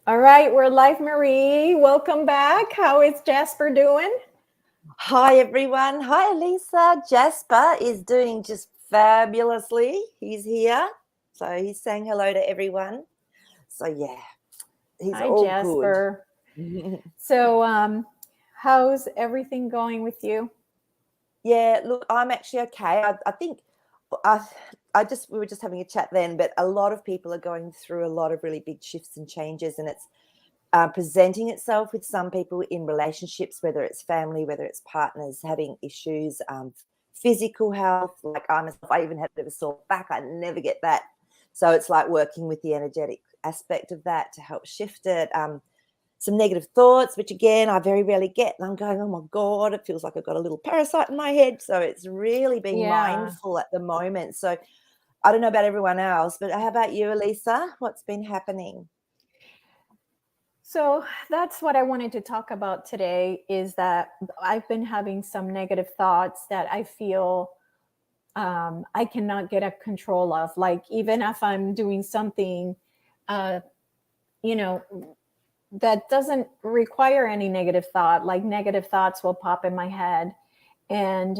All right, we're live, Marie. Welcome back. How is Jasper doing? Hi, everyone. Hi, Lisa. Jasper is doing just fabulously. He's here. So he's saying hello to everyone. So, yeah, he's Hi, all good. Jasper. So, how's everything going with you? Yeah, look, I'm actually okay. I think I, we were just having a chat then, but a lot of people are going through a lot of really big shifts and changes, and it's presenting itself with some people in relationships, whether it's family, whether it's partners, having issues, physical health. Like I myself, I even had a bit of a sore back. I never get that. So it's like working with the energetic aspect of that to help shift it. Some negative thoughts, which again, I very rarely get. And I'm going, oh my God, it feels like I've got a little parasite in my head. So it's really being Yeah. mindful at the moment. So I don't know about everyone else, but how about you, Elisa? What's been happening? So, that's what I wanted to talk about today is that I've been having some negative thoughts that I feel I cannot get a control of. Like, even if I'm doing something, uh, you know, that doesn't require any negative thought, like negative thoughts will pop in my head. And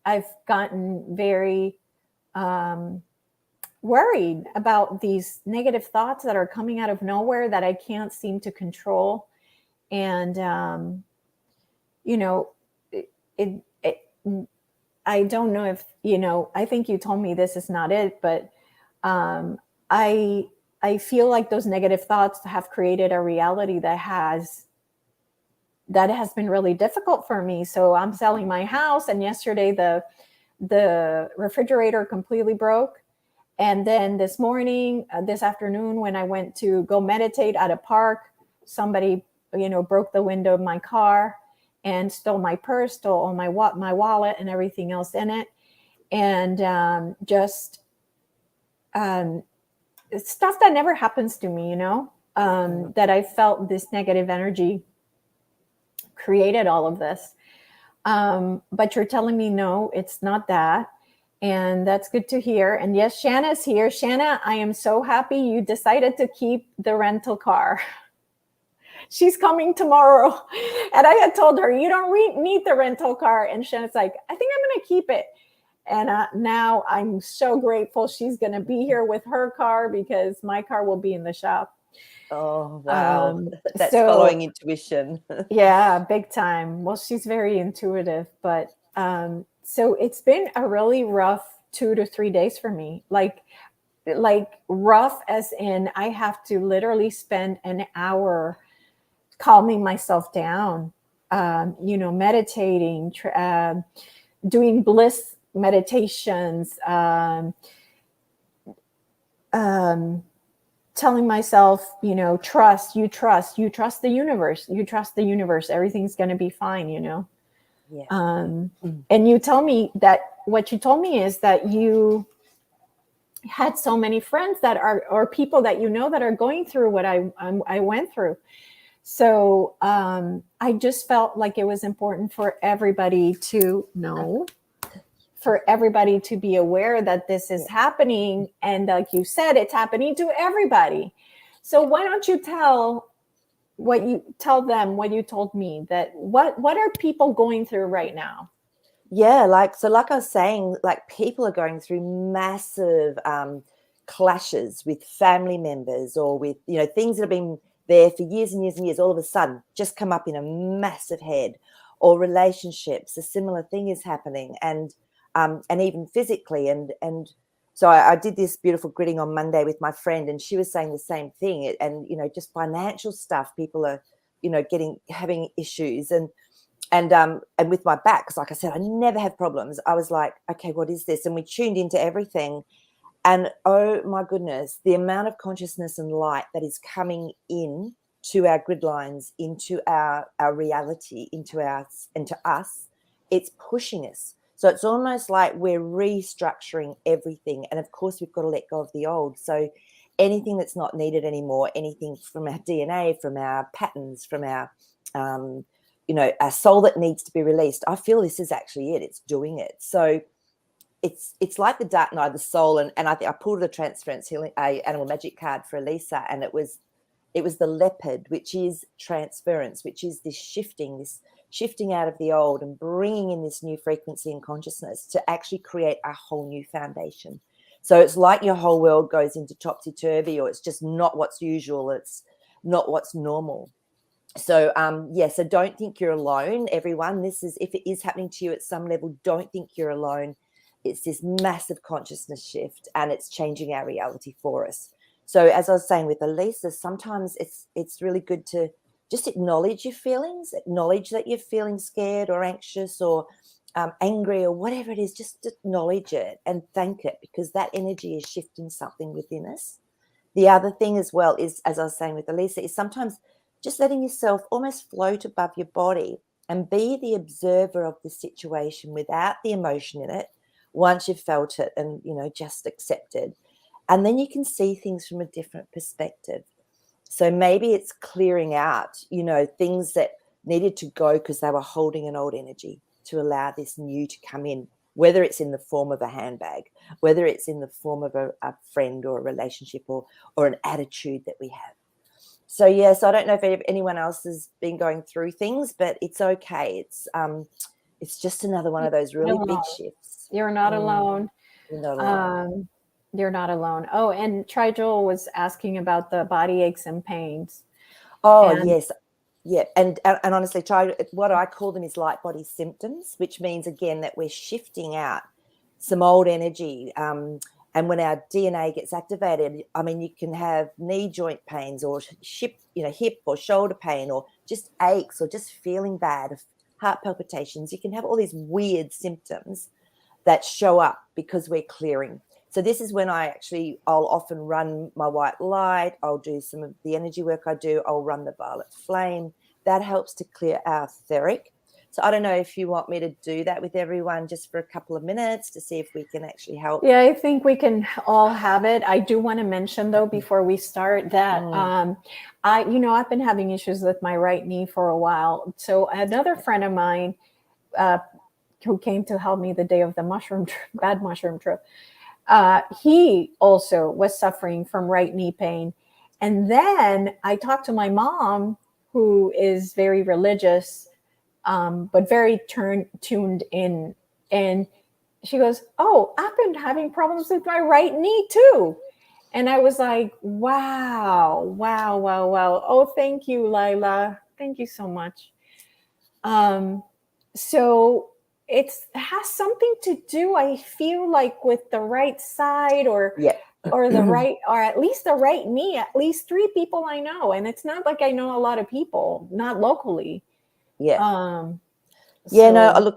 I've gotten very um, worried about these negative thoughts that are coming out of nowhere that I can't seem to control. And, you know, it, it, I don't know if, I think you told me this is not it, but um, I, I feel like those negative thoughts have created a reality that has been really difficult for me. So I'm selling my house, and yesterday the refrigerator completely broke. And then this afternoon, when I went to go meditate at a park, somebody, broke the window of my car and stole my purse, stole all my wallet and everything else in it, and just um, stuff that never happens to me. That I felt this negative energy created all of this. But you're telling me no, it's not that. And that's good to hear. And yes, Shanna's here. Shanna, I am so happy you decided to keep the rental car. She's coming tomorrow. And I had told her, you don't need the rental car. And Shanna's like, I think I'm going to keep it. And now I'm so grateful she's going to be here with her car because my car will be in the shop. Oh, wow. That's So following intuition. yeah, big time. Well, she's very intuitive, but so it's been a really rough 2 to 3 days for me. Like rough as in I have to literally spend an hour calming myself down, meditating, doing bliss meditations, um, telling myself, trust the universe, everything's going to be fine, Yeah. and you tell me that what you told me is that you had so many friends that are, or people that that are going through what I went through. So I just felt like it was important for everybody to know, for everybody to be aware that this is happening. And like you said, it's happening to everybody. So why don't you tell them what you told me, that what are people going through right now? Yeah, like I was saying, like people are going through massive clashes with family members or with, things that have been there for years and years and years, all of a sudden just come up in a massive head. Or relationships, a similar thing is happening, and even physically. And so I did this beautiful gridding on Monday with my friend, and she was saying the same thing. And just financial stuff, people are, having issues. And with my back, because like I said, I never have problems. I was like, okay, what is this? And we tuned into everything. And oh my goodness, the amount of consciousness and light that is coming in to our grid lines, into our reality, into us, it's pushing us. So it's almost like we're restructuring everything. And of course, we've got to let go of the old. So anything that's not needed anymore, anything from our DNA, from our patterns, from our our soul that needs to be released. I feel this is actually it. It's doing it. So it's like the dark night of the soul. And I think I pulled a transference healing, a animal magic card for Elisa, and it was It was the leopard, which is transference, which is this shifting out of the old and bringing in this new frequency and consciousness to actually create a whole new foundation. So it's like your whole world goes into topsy-turvy, or it's just not what's usual. It's not what's normal. So so don't think you're alone, everyone. This is, if it is happening to you at some level, don't think you're alone. It's this massive consciousness shift, and it's changing our reality for us. So as I was saying with Elisa, sometimes it's really good to just acknowledge your feelings, acknowledge that you're feeling scared or anxious or angry or whatever it is. Just acknowledge it and thank it, because that energy is shifting something within us. The other thing as well is, as I was saying with Elisa, is sometimes just letting yourself almost float above your body and be the observer of the situation without the emotion in it once you've felt it and, just accepted. And then you can see things from a different perspective. So maybe it's clearing out, things that needed to go because they were holding an old energy to allow this new to come in, whether it's in the form of a handbag, whether it's in the form of a friend or a relationship or an attitude that we have. So, yes, I don't know if anyone else has been going through things, but it's okay. It's just another one of those really big shifts. You're not alone. You're not alone. You're not alone. Oh, and Trijol was asking about the body aches and pains. Oh, yes. Yeah. And honestly, what I call them is light body symptoms, which means, again, that we're shifting out some old energy. And when our DNA gets activated, I mean, you can have knee joint pains or hip or shoulder pain, or just aches, or just feeling bad, heart palpitations. You can have all these weird symptoms that show up because we're clearing. So this is when I'll often run my white light. I'll do some of the energy work I do. I'll run the violet flame. That helps to clear our etheric. So I don't know if you want me to do that with everyone just for a couple of minutes to see if we can actually help. Yeah, I think we can all have it. I do want to mention, though, before we start that I've been having issues with my right knee for a while. So another friend of mine who came to help me the day of the bad mushroom trip, he also was suffering from right knee pain. And then I talked to my mom, who is very religious, but very tuned in. And she goes, "Oh, I've been having problems with my right knee too." And I was like, wow. Oh, thank you, Lila. Thank you so much. So it has something to do, I feel like, with the right side or the right, or at least the right knee. At least 3 people I know. And it's not like I know a lot of people, not locally. Look,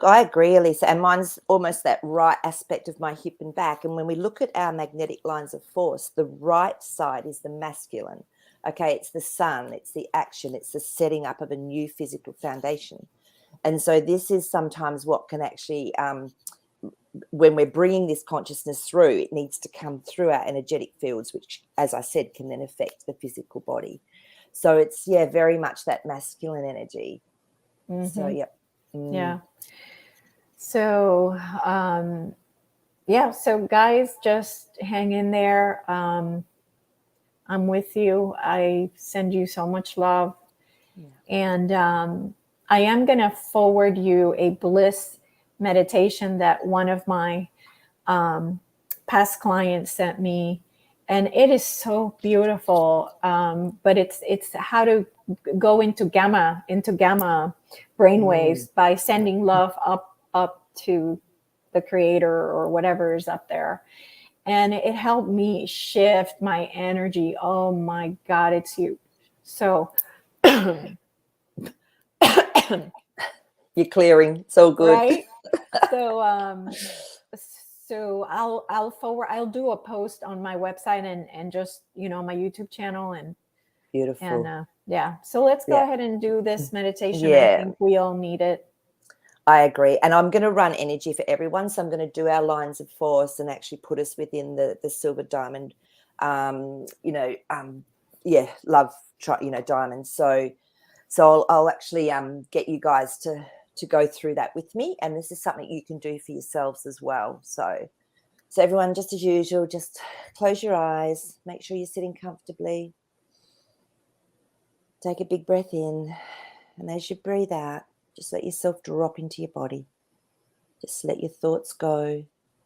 I agree, Elisa, and mine's almost that right aspect of my hip and back. And when we look at our magnetic lines of force, the right side is the masculine. Okay, it's the sun, it's the action, it's the setting up of a new physical foundation. And so this is sometimes what can actually, when we're bringing this consciousness through, it needs to come through our energetic fields, which, as I said, can then affect the physical body. So it's, very much that masculine energy. So, Yeah. So, so guys, just hang in there. I'm with you. I send you so much love. And I am going to forward you a bliss meditation that one of my past clients sent me. And it is so beautiful. But it's how to go into gamma brainwaves by sending love up to the creator or whatever is up there. And it helped me shift my energy. Oh my God, it's huge. So you're clearing. So good. Right. So I'll do a post on my website and just, my YouTube channel and beautiful. And so let's go ahead and do this meditation. I think we all need it. I agree. And I'm going to run energy for everyone. So I'm going to do our lines of force and actually put us within the silver diamond, love, diamonds. So I'll actually get you guys to go through that with me. And this is something you can do for yourselves as well. So everyone, just as usual, just close your eyes. Make sure you're sitting comfortably. Take a big breath in, and as you breathe out, just let yourself drop into your body. Just let your thoughts go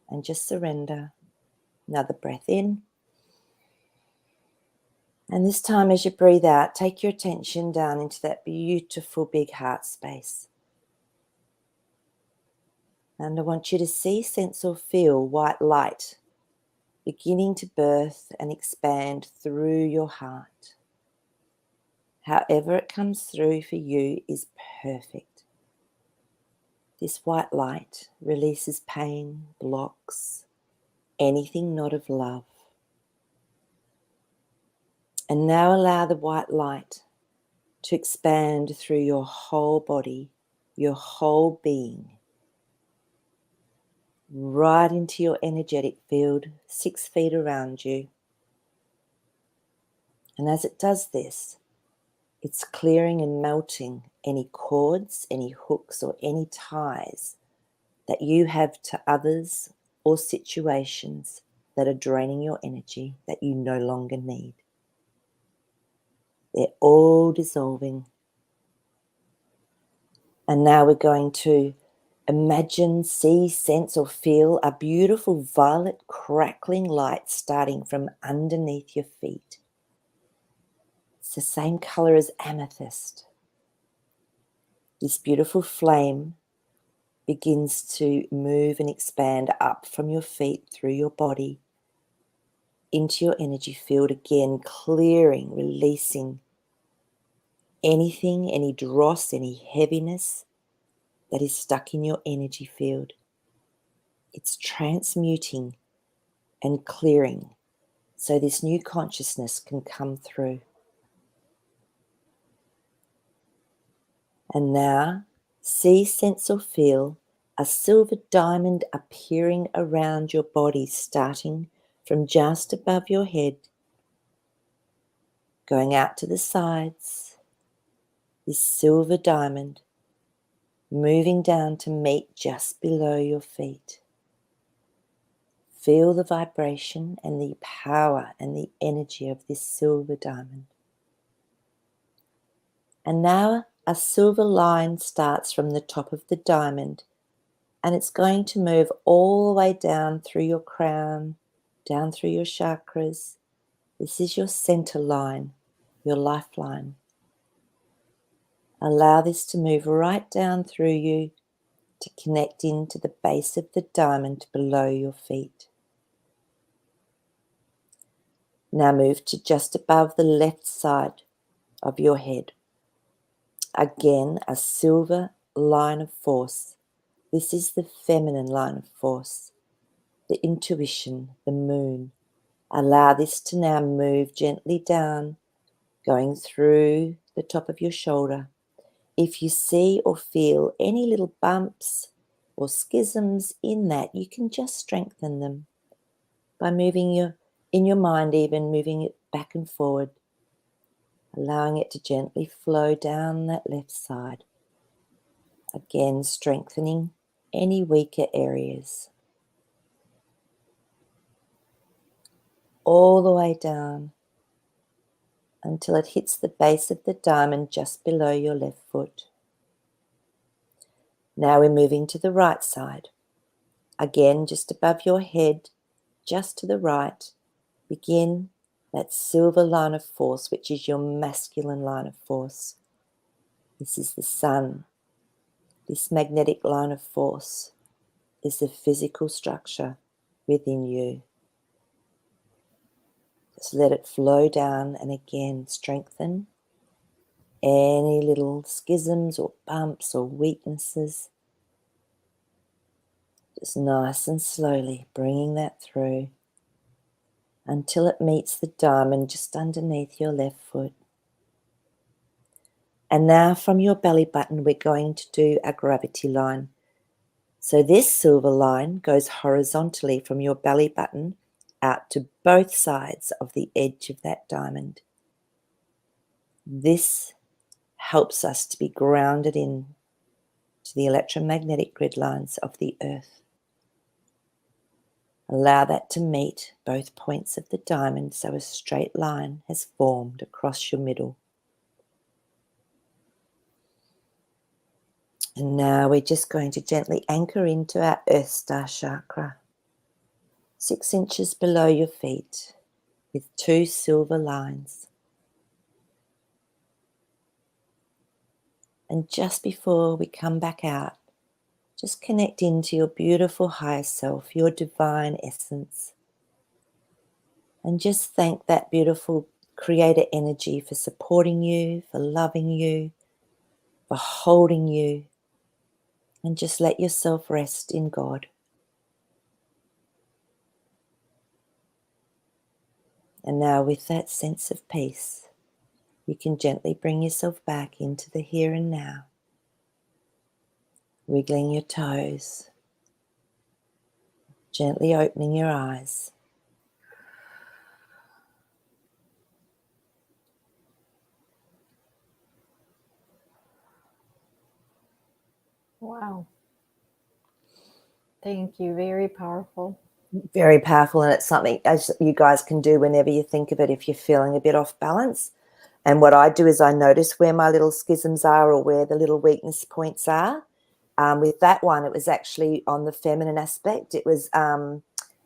and just surrender. Another breath in. And this time as you breathe out, take your attention down into that beautiful big heart space. And I want you to see, sense, or feel white light beginning to birth and expand through your heart. However it comes through for you is perfect. This white light releases pain, blocks, anything not of love. And now allow the white light to expand through your whole body, your whole being, right into your energetic field, 6 feet around you. And as it does this, it's clearing and melting any cords, any hooks, or any ties that you have to others or situations that are draining your energy that you no longer need. They're all dissolving. And now we're going to imagine, see, sense, or feel a beautiful violet crackling light starting from underneath your feet. It's the same color as amethyst. This beautiful flame begins to move and expand up from your feet through your body into your energy field again, clearing, releasing anything, any dross, any heaviness that is stuck in your energy field. It's transmuting and clearing so this new consciousness can come through. And now, see, sense, or feel a silver diamond appearing around your body, starting from just above your head, going out to the sides, this silver diamond moving down to meet just below your feet. Feel the vibration and the power and the energy of this silver diamond. And now a silver line starts from the top of the diamond, and it's going to move all the way down through your crown, down through your chakras. This is your center line, your lifeline. Allow this to move right down through you to connect into the base of the diamond below your feet. Now move to just above the left side of your head. Again, a silver line of force. This is the feminine line of force, the intuition, the moon. Allow this to now move gently down, going through the top of your shoulder. If you see or feel any little bumps or schisms in that, you can just strengthen them by moving in your mind, even moving it back and forward, allowing it to gently flow down that left side. Again, strengthening any weaker areas. All the way down until it hits the base of the diamond just below your left foot. Now we're moving to the right side. Again, just above your head, just to the right, begin that silver line of force, which is your masculine line of force. This is the sun. This magnetic line of force is the physical structure within you. Just let it flow down and again strengthen any little schisms or bumps or weaknesses. Just nice and slowly bringing that through until it meets the diamond just underneath your left foot. And now from your belly button, we're going to do a gravity line. So this silver line goes horizontally from your belly button out to both sides of the edge of that diamond. This helps us to be grounded in to the electromagnetic grid lines of the earth. Allow that to meet both points of the diamond so a straight line has formed across your middle. And now we're just going to gently anchor into our Earth Star chakra, 6 inches below your feet, with 2 silver lines. And just before we come back out, just connect into your beautiful higher self, your divine essence. And just thank that beautiful creator energy for supporting you, for loving you, for holding you. And just let yourself rest in God. And now with that sense of peace, you can gently bring yourself back into the here and now, wiggling your toes, gently opening your eyes. Wow. Thank you. Very powerful. Very powerful, and it's something as you guys can do whenever you think of it if you're feeling a bit off balance. And what I do is I notice where my little schisms are or where the little weakness points are. With that one, it was actually on the feminine aspect. It was around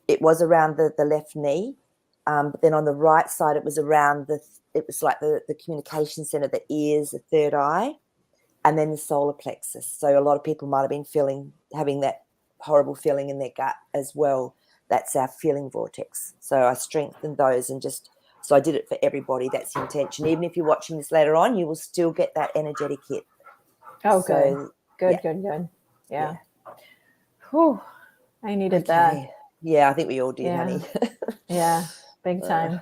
the left knee, but then on the right side, it was around it was like the communication center, the ears, the third eye, and then the solar plexus. So a lot of people might have been having that horrible feeling in their gut as well. That's our feeling vortex. So I strengthened those so I did it for everybody. That's the intention. Even if you're watching this later on, you will still get that energetic hit. Oh, So, good. Yeah. Whew. I needed that. Yeah, I think we all did, Yeah. honey. Yeah, big time.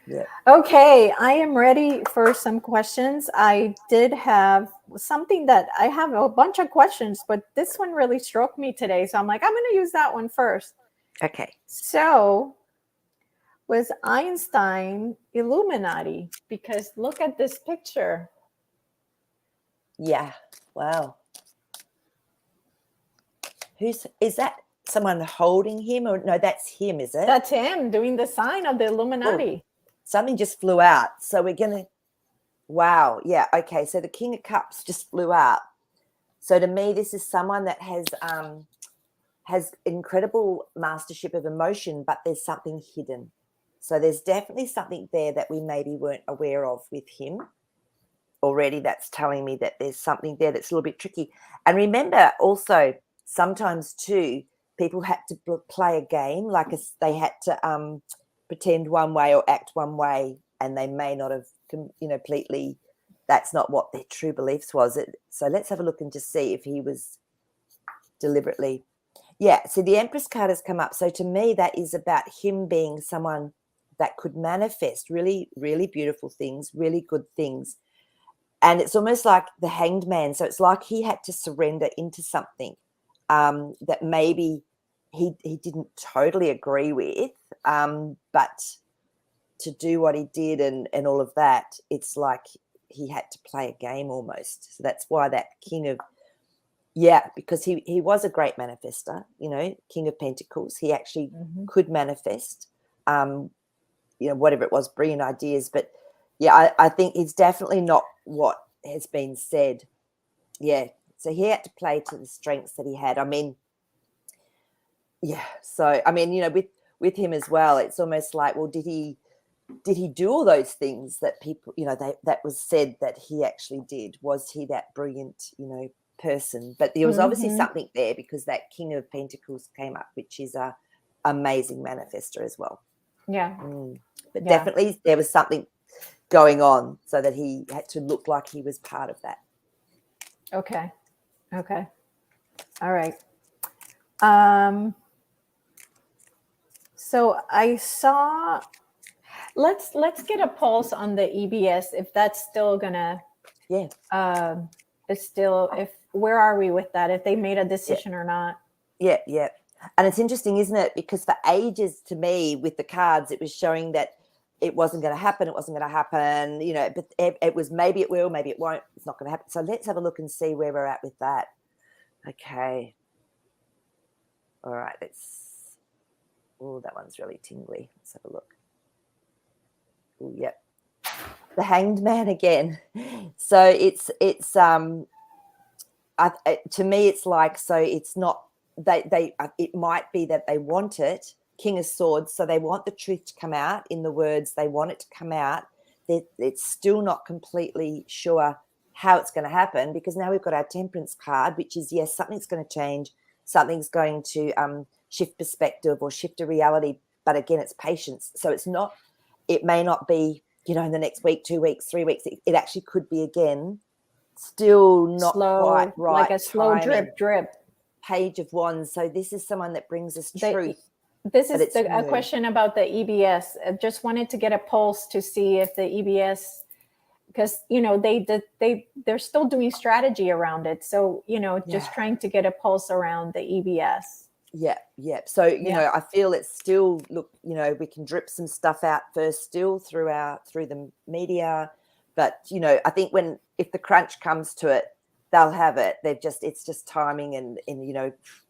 Yeah. Okay, I am ready for some questions. I did have something that I have a bunch of questions, but this one really struck me today. So I'm like, I'm going to use that one first. Okay. So, was Einstein Illuminati? Because look at this picture. Yeah. Wow. Is that someone holding him, or no, that's him, is it? That's him doing the sign of the Illuminati. Oh, something just flew out. So we're going to, wow. Yeah. Okay. So the King of Cups just flew out. So to me, this is someone that has incredible mastership of emotion, but there's something hidden. So there's definitely something there that we maybe weren't aware of with him already. That's telling me that there's something there that's a little bit tricky. And remember also, sometimes too, people had to play a game, like they had to pretend one way or act one way, and they may not have, completely, that's not what their true beliefs was. So let's have a look and just see if he was deliberately. Yeah, so the Empress card has come up. So to me, that is about him being someone that could manifest really, really beautiful things, really good things. And it's almost like the Hanged Man. So it's like he had to surrender into something that maybe he didn't totally agree with, but to do what he did and all of that, it's like he had to play a game almost. So that's why that King of, yeah, because he was a great manifester, King of Pentacles. He actually could manifest, whatever it was, brilliant ideas. But yeah, I think it's definitely not what has been said. Yeah. So he had to play to the strengths that he had. I mean, yeah. So, I mean, with him as well, it's almost like, well, did he do all those things that people, that was said that he actually did? Was he that brilliant, person? But there was obviously something there, because that King of Pentacles came up, which is a amazing manifester as well. Yeah. But definitely there was something going on, so that he had to look like he was part of that. Okay. All right. So I saw, let's get a pulse on the EBS, if that's still gonna, it's still, where are we with that, if they made a decision or not? Yeah. And it's interesting, isn't it? Because for ages, to me, with the cards, it was showing that it wasn't going to happen. It wasn't going to happen, but it was, maybe it will, maybe it won't. It's not going to happen. So let's have a look and see where we're at with that. Okay. All right. Oh, that one's really tingly. Let's have a look. Oh, yep. The Hanged Man again. So it's To me, it's like, so it's not, it might be that they want it, King of Swords, so they want the truth to come out in the words, they want it to come out. It's still not completely sure how it's going to happen, because now we've got our Temperance card, which is, yes, something's going to change, something's going to shift perspective or shift a reality, but again, it's patience. So it may not be, in the next week, 2 weeks, 3 weeks, it actually could be, again, still not quite right, like a slow timing. drip. Page of Wands. So this is someone that brings us truth. This is a question about the EBS. I just wanted to get a pulse to see if the EBS, because they're still doing strategy around it. So just trying to get a pulse around the EBS. Yeah. So I feel it's still, look, we can drip some stuff out first, still through the media, but I think if the crunch comes to it, they'll have it. It's just timing and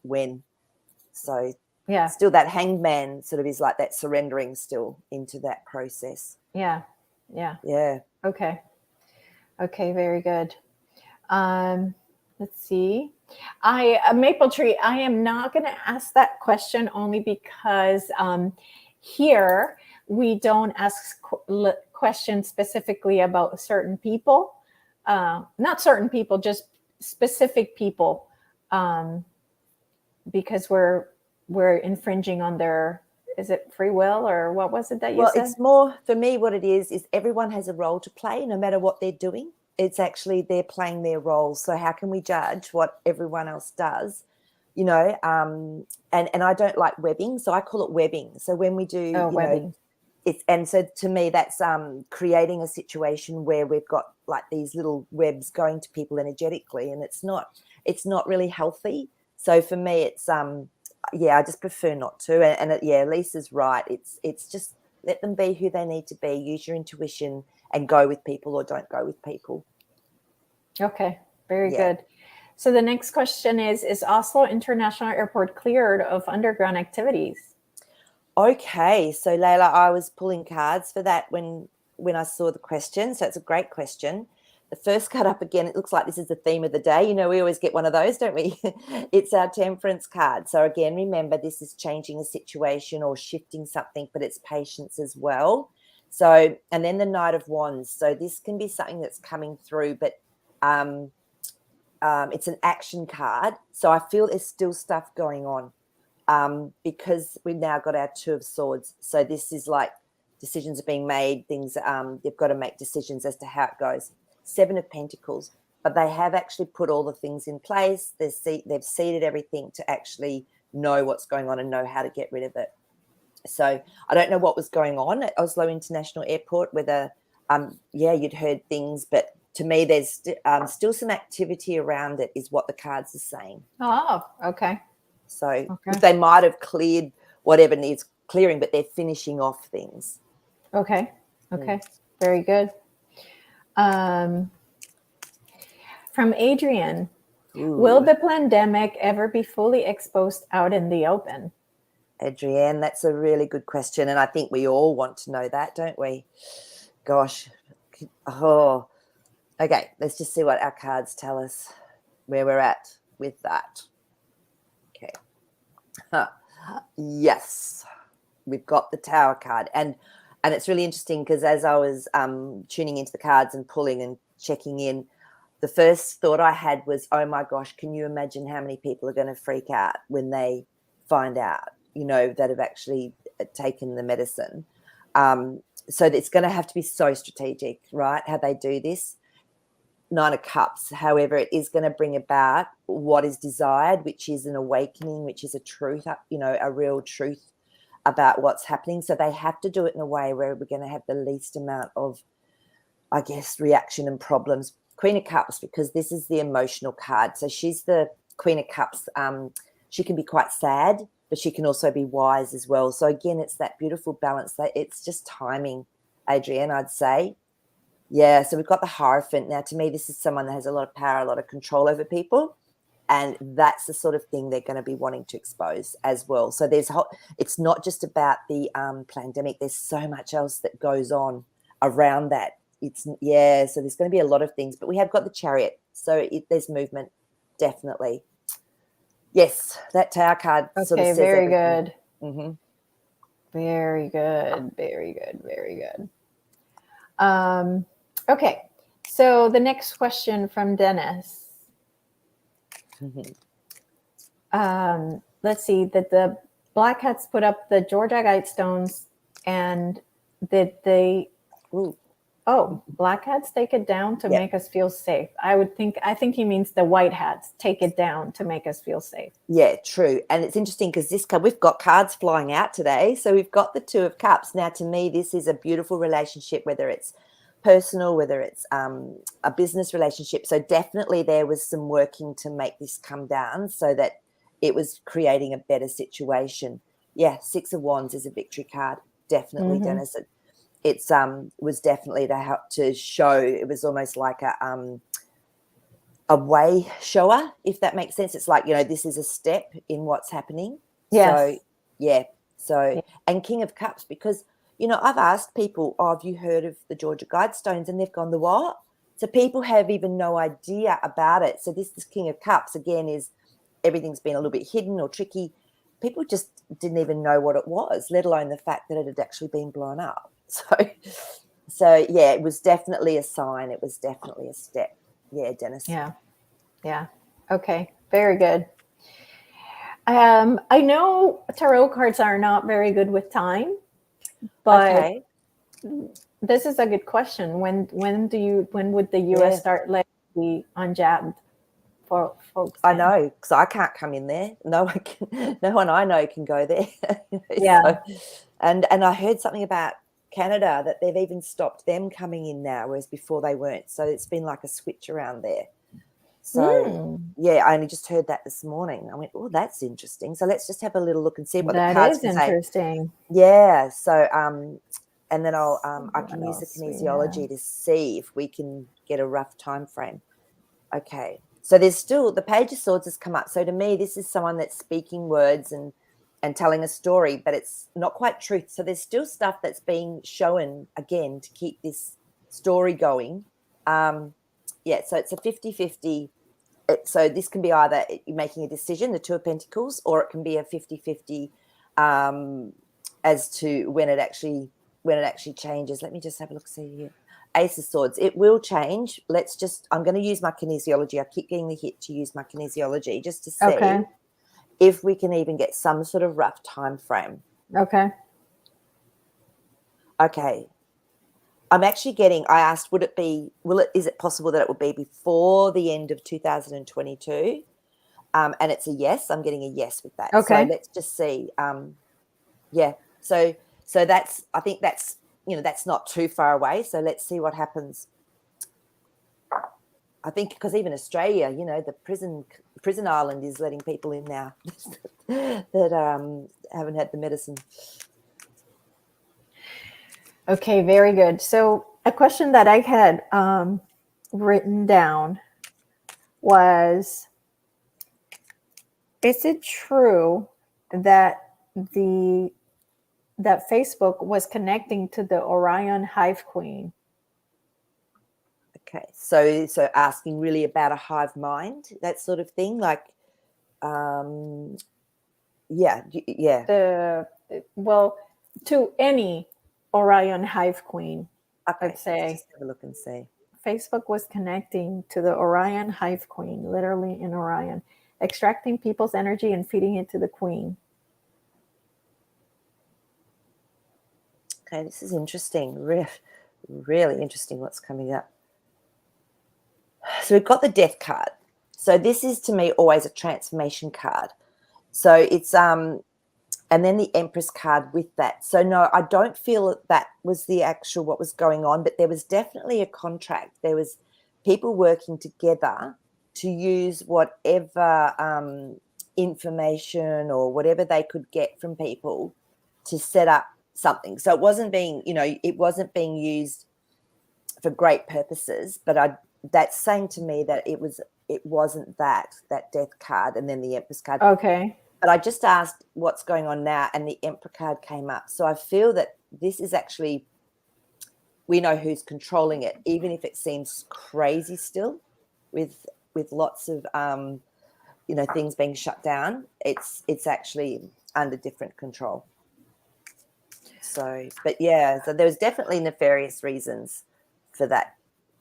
when. So yeah, still that Hanged Man sort of is like that surrendering still into that process. Yeah. Okay, very good. Let's see. Maple Tree, I am not going to ask that question only because here we don't ask questions specifically about certain people. Not certain people, just specific people, because we're infringing on their, is it free will, or what was it that you said? Well, it's more, for me, what it is everyone has a role to play, no matter what they're doing. It's actually they're playing their role. So how can we judge what everyone else does? And I don't like webbing, so I call it webbing. So when we do webbing. And so to me, that's creating a situation where we've got like these little webs going to people energetically, and it's not really healthy. So for me, it's I just prefer not to. And Lisa's right. It's just let them be who they need to be. Use your intuition and go with people, or don't go with people. Okay, very good. So the next question is Oslo International Airport cleared of underground activities? Okay, so Layla, I was pulling cards for that when I saw the question. So it's a great question. The first card up again, it looks like this is the theme of the day. We always get one of those, don't we? It's our Temperance card. So again, remember, this is changing a situation or shifting something, but it's patience as well. So, and then the Knight of Wands. So this can be something that's coming through, but it's an action card. So I feel there's still stuff going on because we've now got our Two of Swords. So this is like decisions are being made, things, they've got to make decisions as to how it goes. Seven of Pentacles, but they have actually put all the things in place. They've seeded everything to actually know what's going on and know how to get rid of it. So I don't know what was going on at Oslo International Airport, whether, you'd heard things, but to me, there's still some activity around it is what the cards are saying. Oh, okay. So they might have cleared whatever needs clearing, but they're finishing off things. Okay. Very good. From Adrian, will the pandemic ever be fully exposed out in the open? Adrienne, that's a really good question. And I think we all want to know that, don't we? Gosh. Oh, okay. Let's just see what our cards tell us, where we're at with that. Okay. Yes. We've got the Tower card. And it's really interesting because as I was tuning into the cards and pulling and checking in, the first thought I had was, oh my gosh, can you imagine how many people are going to freak out when they find out, that have actually taken the medicine. So it's going to have to be so strategic, right, how they do this. Nine of Cups, however, it is going to bring about what is desired, which is an awakening, which is a truth, a real truth about what's happening. So they have to do it in a way where we're going to have the least amount of, I guess, reaction and problems. Queen of Cups, because this is the emotional card. So she's the Queen of Cups. She can be quite sad, but she can also be wise as well. So again, it's that beautiful balance. That it's just timing, Adrienne, I'd say. Yeah, so we've got the Hierophant. Now, to me, this is someone that has a lot of power, a lot of control over people. And that's the sort of thing they're going to be wanting to expose as well. So it's not just about the pandemic. There's so much else that goes on around that. So there's going to be a lot of things. But we have got the Chariot. So there's movement. definitely. Yes, that Tower card sort of Okay, says very everything. good. Mm-hmm. Very good. Very good. Very good. Okay, so the next question from Dennis. Let's see, that the Black Hats put up the Georgia Guidestones, and did they? Ooh. Oh, Black Hats take it down to Yeah. make us feel safe. I think he means the White Hats take it down to make us feel safe. Yeah, true. And it's interesting because this card, we've got cards flying out today. So we've got the Two of Cups. Now, to me, this is a beautiful relationship, whether it's personal, whether it's a business relationship. So definitely there was some working to make this come down so that it was creating a better situation. Yeah, Six of Wands is a victory card. Definitely, Dennis. It's was definitely to help to show. It was almost like a way shower, if that makes sense. It's like, this is a step in what's happening. Yes. So yeah. And King of Cups, because I've asked people, have you heard of the Georgia Guidestones? And they've gone, the what? So people have even no idea about it. So this King of Cups again is everything's been a little bit hidden or tricky. People just didn't even know what it was, let alone the fact that it had actually been blown up. So yeah, it was definitely a sign. It was definitely a step. Yeah, Dennis. Yeah. Okay. Very good. I know tarot cards are not very good with time, but this is a good question. When would the US start letting the unjabbed for folks? I know, because I can't come in there. No one can. No one I know can go there. Yeah. And I heard something about Canada that they've even stopped them coming in now, whereas before they weren't. So it's been like a switch around there. So yeah, I only just heard that this morning. I went, oh, that's interesting. So let's just have a little look and see what the cards can say. That is interesting. Yeah. So and then I can use the kinesiology to see if we can get a rough time frame. Okay. So there's still the Page of Swords has come up. So to me, this is someone that's speaking words and telling a story, but it's not quite truth. So there's still stuff that's being shown again to keep this story going. Yeah, so it's a 50-50. So this can be either making a decision, the Two of Pentacles, or it can be a 50-50 as to when it actually changes. Let me just have a look, see here. Ace of Swords. It will change. I'm going to use my kinesiology. I keep getting the hit to use my kinesiology just to see if we can even get some sort of rough time frame. Okay. I'm actually I asked, is it possible that it would be before the end of 2022? And it's a yes. I'm getting a yes with that. Okay. So let's just see. Yeah. So that's, I think that's, that's not too far away. So let's see what happens. I think because even Australia, the prison island is letting people in now that haven't had the medicine. Okay, very good. So a question that I had written down was, is it true that Facebook was connecting to the Orion Hive Queen? Okay, so asking really about a hive mind, that sort of thing, like, yeah. To any Orion Hive Queen, okay, I'd say. Let's just have a look and see. Facebook was connecting to the Orion Hive Queen, literally in Orion, extracting people's energy and feeding it to the queen. Okay, this is interesting. Really interesting what's coming up. So we've got the Death card. So this is, to me, always a transformation card. So it's and then the Empress card with that. So no, I don't feel that was the actual what was going on, but there was definitely a contract. There was people working together to use whatever information or whatever they could get from people to set up something. So it wasn't being used for great purposes, but that's saying to me that it wasn't that Death card and then the Empress card. Okay. But I just asked what's going on now, and the Emperor card came up. So I feel that this is actually, we know who's controlling it, even if it seems crazy still with with lots of things being shut down, it's actually under different control. So, but yeah, so there was definitely nefarious reasons for that,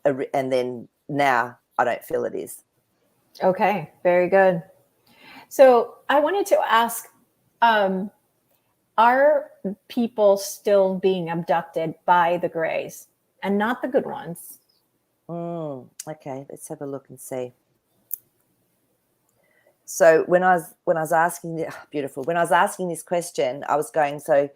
and then now I don't feel it is. Okay, very good. So I wanted to ask, are people still being abducted by the Greys, and not the good ones? Okay, let's have a look and see. So when I was asking, beautiful. When I was asking this question, I was going, so,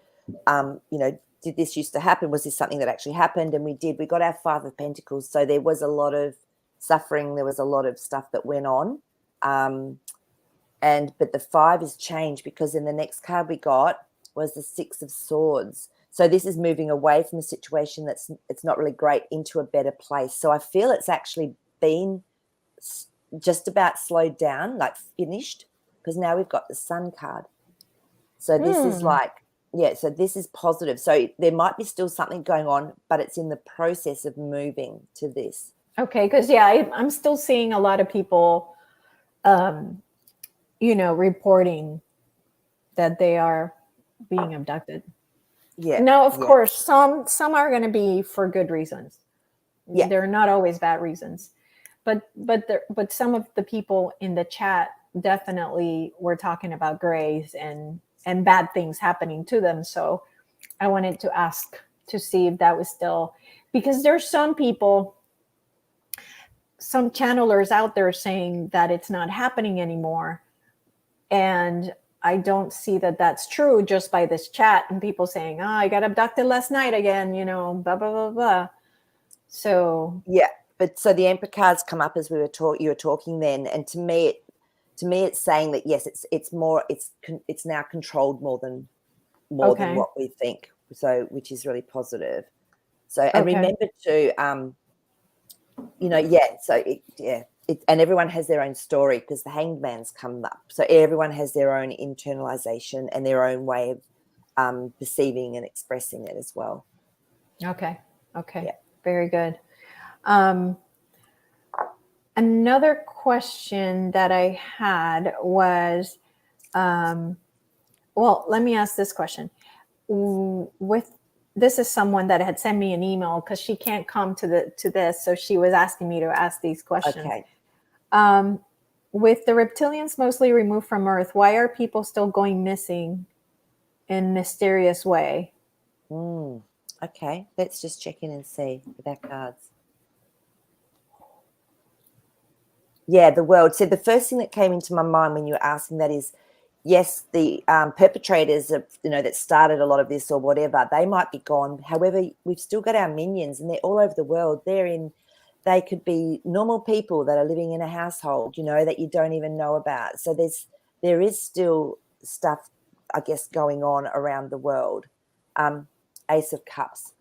did this used to happen? Was this something that actually happened? And we did. We got our Five of Pentacles. So there was a lot of suffering. There was a lot of stuff that went on. But the 5 has changed, because then the next card we got was the 6 of Swords. So this is moving away from a situation it's not really great into a better place. So I feel it's actually been just about slowed down, like finished, because now we've got the Sun card. So this is like, so this is positive. So there might be still something going on, but it's in the process of moving to this. Okay, because I'm still seeing a lot of people, reporting that they are being abducted. Yeah. Now, of course, some are going to be for good reasons. Yeah. They're not always bad reasons, but some of the people in the chat definitely were talking about Greys and bad things happening to them. So I wanted to ask to see if that was still, because there's some people, some channelers out there saying that it's not happening anymore. And I don't see that that's true just by this chat and people saying, I got abducted last night again, blah, blah, blah, blah. So. Yeah. But so the Emperor cards come up as you were talking then. And to me, it's saying that, yes, it's now controlled more than what we think. So, which is really positive. So, and remember to, and everyone has their own story, because the Hanged Man's come up. So everyone has their own internalization and their own way of perceiving and expressing it as well. Okay. Yeah. Very good. Another question that I had was, let me ask this question. This is someone that had sent me an email, because she can't come to this, so she was asking me to ask these questions. Okay. With the reptilians mostly removed from Earth, why are people still going missing in mysterious way? Okay, let's just check in and see with our cards. Yeah, the world. So the first thing that came into my mind when you were asking that is, yes, the perpetrators of, that started a lot of this or whatever, they might be gone. However, we've still got our minions, and they're all over the world. They could be normal people that are living in a household, that you don't even know about. So there is still stuff, I guess, going on around the world. Ace of Cups.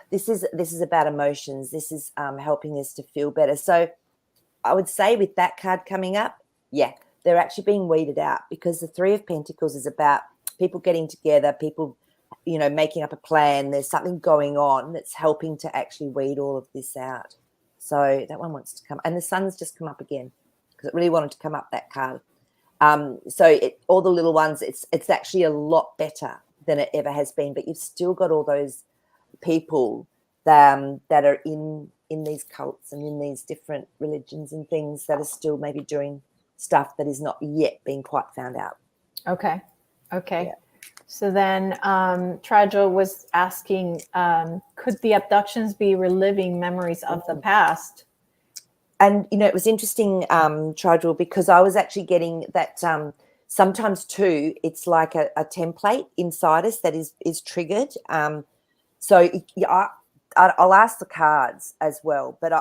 This is about emotions. This is helping us to feel better. So I would say with that card coming up, they're actually being weeded out, because the Three of Pentacles is about people getting together, people, making up a plan. There's something going on that's helping to actually weed all of this out. So that one wants to come. And the Sun's just come up again, because it really wanted to come up, that card. All the little ones, it's actually a lot better than it ever has been. But you've still got all those people that are in these cults and in these different religions and things that are still maybe doing stuff that is not yet being quite found out. Okay. Yeah. So then Trajo was asking, could the abductions be reliving memories of the past? And, it was interesting, Trajo, because I was actually getting that sometimes too, it's like a template inside us that is triggered. I'll ask the cards as well, but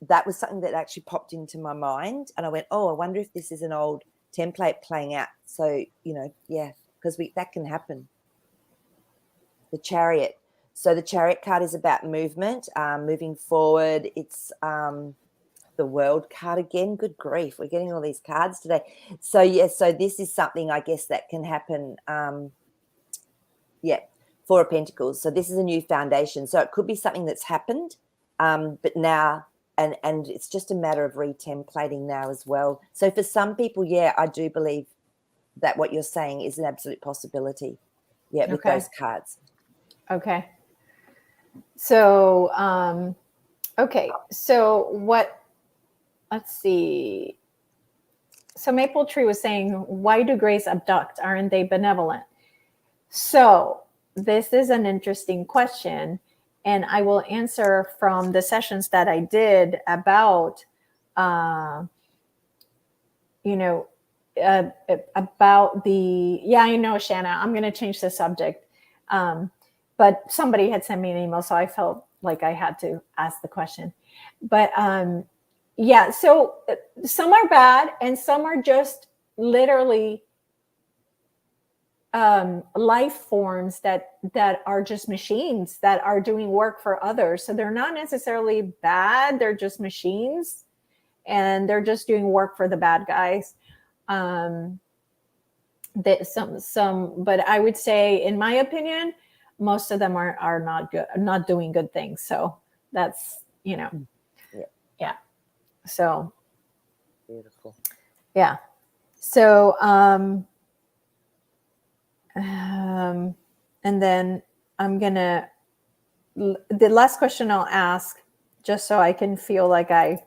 that was something that actually popped into my mind, and I went, I wonder if this is an old template playing out. So, because that can happen. The Chariot. So the Chariot card is about movement, moving forward. It's the World card again. Good grief, we're getting all these cards today. So, so this is something, I guess, that can happen. Four of Pentacles. So this is a new foundation. So it could be something that's happened, but now and it's just a matter of retemplating now as well. So for some people, yeah, I do believe that what you're saying is an absolute possibility. Yeah, with Okay. those cards. Okay. So, okay. So let's see. So Maple Tree was saying, why do Greys abduct? Aren't they benevolent? So this is an interesting question. And I will answer from the sessions that I did about, about I know, Shanna, I'm going to change the subject. But somebody had sent me an email, so I felt like I had to ask the question. But so some are bad and some are just literally life forms that are just machines that are doing work for others. So they're not necessarily bad, they're just machines and they're just doing work for the bad guys. That but I would say, in my opinion, most of them are not good, not doing good things. So that's, yeah. So Beautiful. Yeah. So and then the last question I'll ask, just so I can feel like I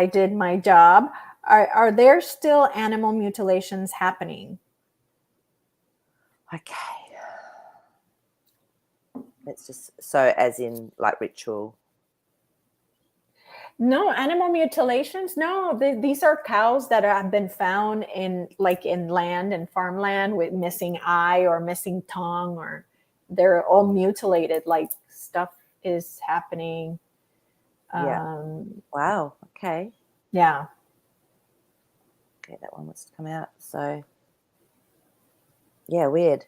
did my job. Are there still animal mutilations happening? Okay. It's just so, as in like ritual. No, animal mutilations. No, these are cows that have been found in land and farmland with missing eye or missing tongue, or they're all mutilated. Like stuff is happening. Yeah. Wow. Okay. Yeah. Okay, that one wants to come out. So yeah, weird.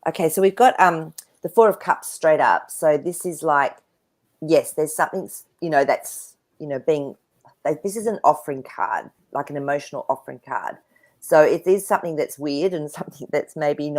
Okay, so we've got the Four of Cups straight up. So this is like, yes, there's something, that's, being, this is an offering card, like an emotional offering card. So it is something that's weird and something that's maybe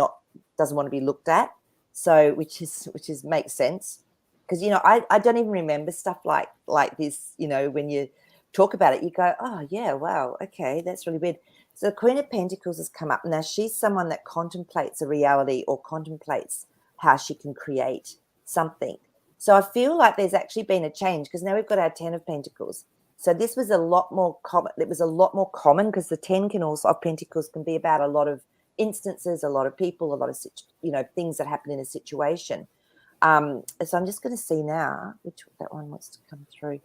doesn't want to be looked at. So which is makes sense. Because, I don't even remember stuff like this, when you talk about it, you go, oh yeah, wow, okay, that's really weird. So the Queen of Pentacles has come up. Now she's someone that contemplates a reality or contemplates how she can create something. So I feel like there's actually been a change, because now we've got our 10 of Pentacles. So this was a lot more common. It was a lot more common, because the 10 of Pentacles can be about a lot of instances, a lot of people, a lot of, things that happen in a situation. So I'm just going to see now which that one wants to come through.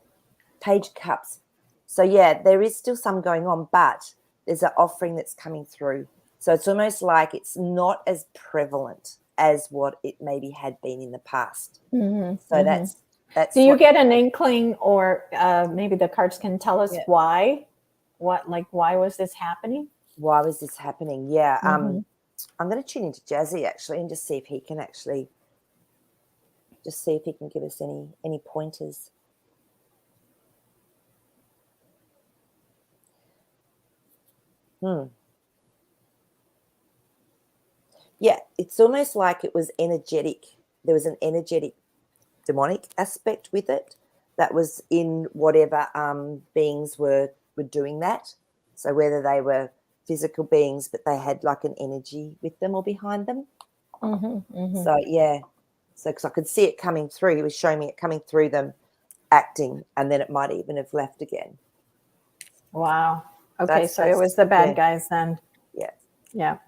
Page of Cups. So yeah, there is still some going on, but there's an offering that's coming through. So it's almost like it's not as prevalent as what it maybe had been in the past. Mm-hmm, so that's do you get an inkling, or maybe the cards can tell us why was this happening? Why was this happening? Yeah. Mm-hmm. I'm going to tune into Jazzy actually and just see if he can give us any pointers. Yeah, it's almost like it was energetic. There was an energetic demonic aspect with it that was in whatever beings were doing that. So whether they were physical beings, but they had like an energy with them or behind them. Mm-hmm, mm-hmm. So yeah, because I could see it coming through. He was showing me it coming through them, acting, and then it might even have left again. Wow. Okay, so it was the bad guys then. Yeah. Yeah.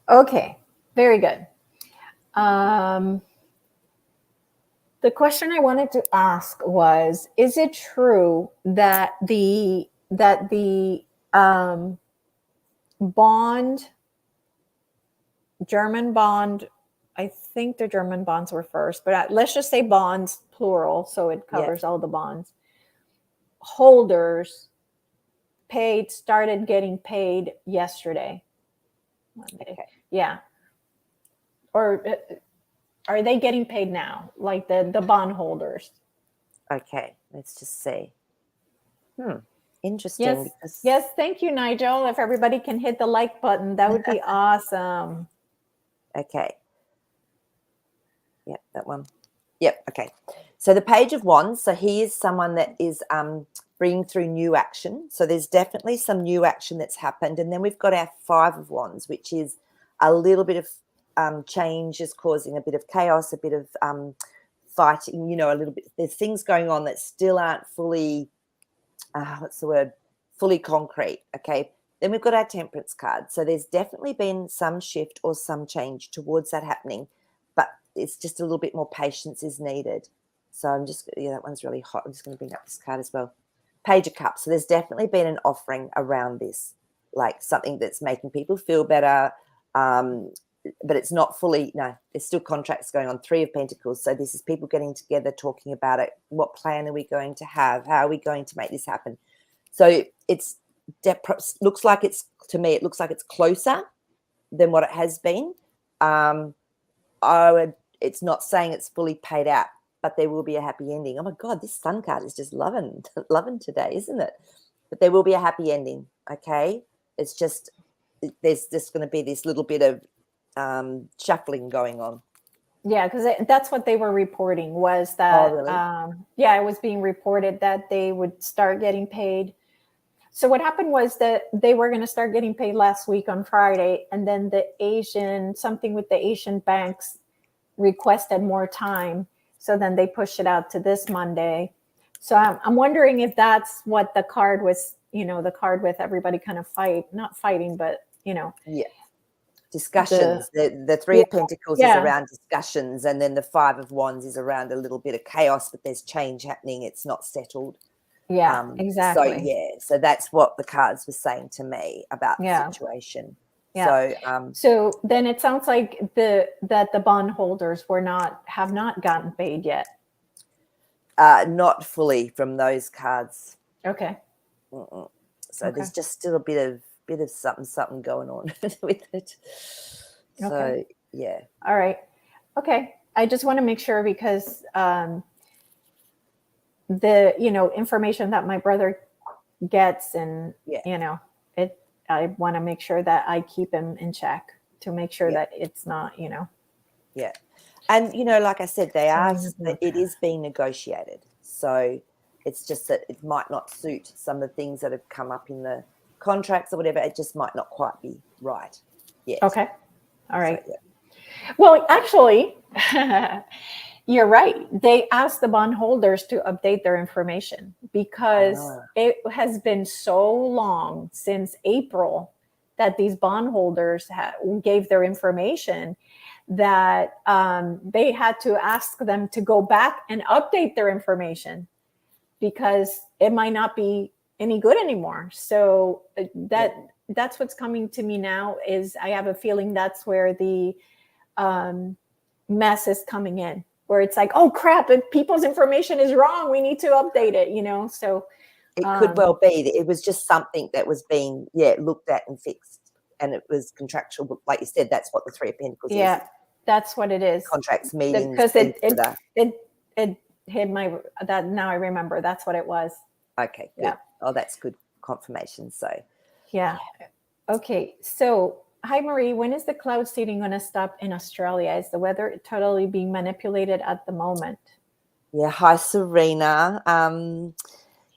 Okay, very good. The question I wanted to ask was: is it true that the German bond? I think the German bonds were first, but let's just say bonds plural, so it covers all the bonds. Holders started getting paid yesterday, Monday. Okay. Yeah. Or are they getting paid now, like the bond holders? Okay, let's just see. Interesting. Yes, thank you, Nigel. If everybody can hit the like button, that would be awesome. Okay. Yep, that one. Yep, okay. So the Page of Wands, so he is someone that is bringing through new action. So there's definitely some new action that's happened. And then we've got our Five of Wands, which is a little bit of change is causing a bit of chaos, a bit of fighting, you know, a little bit. There's things going on that still aren't fully, fully concrete, okay? Then we've got our Temperance card. So there's definitely been some shift or some change towards that happening, but it's just a little bit more patience is needed. So I'm just, yeah, that one's really hot. I'm just going to bring up this card as well. Page of Cups. So there's definitely been an offering around this, like something that's making people feel better, but it's not fully, no, there's still contracts going on. Three of Pentacles. So this is people getting together, talking about it. What plan are we going to have? How are we going to make this happen? So it's, looks like it's, to me, it looks like it's closer than what it has been. It's not saying it's fully paid out, but there will be a happy ending. Oh my God, this Sun card is just loving today, isn't it? But there will be a happy ending, okay? It's just, there's just going to be this little bit of shuffling going on. Yeah, because that's what they were reporting was that, really? it was being reported that they would start getting paid. So what happened was that they were going to start getting paid last week on Friday, and then something with the Asian banks requested more time. So then they pushed it out to this Monday. So I'm wondering if that's what the card was, you know, the card with everybody kind of not fighting, but, you know. Yeah. Discussions. The Three of Pentacles is around discussions, and then the Five of Wands is around a little bit of chaos, but there's change happening. It's not settled. Yeah, exactly. So that's what the cards were saying to me about the situation. Yeah. So then it sounds like that the bondholders have not gotten paid yet. Not fully from those cards. Okay. So there's just still a bit of something going on with it. So yeah. All right. Okay. I just want to make sure because the information that my brother gets and I want to make sure that I keep him in check to make sure that it's not, Yeah. And, like I said, it is being negotiated. So it's just that it might not suit some of the things that have come up in the contracts or whatever. It just might not quite be right. Yeah. Okay. All right. So, yeah. Well, actually, you're right. They asked the bondholders to update their information because it has been so long since April that these bondholders gave their information that they had to ask them to go back and update their information because it might not be any good anymore. So that's what's coming to me now is I have a feeling that's where the mess is coming in. Where it's like, oh crap, if people's information is wrong, we need to update it, so. It could well be that it was just something that was being, looked at and fixed. And it was contractual, like you said, that's what the Three of Pentacles is. Yeah, that's what it is. Contracts, meetings. Because it hit that now I remember, that's what it was. Okay, good. Yeah. Oh, that's good confirmation, so. Yeah. Okay, so hi, Marie. When is the cloud seeding going to stop in Australia? Is the weather totally being manipulated at the moment? Yeah. Hi, Serena.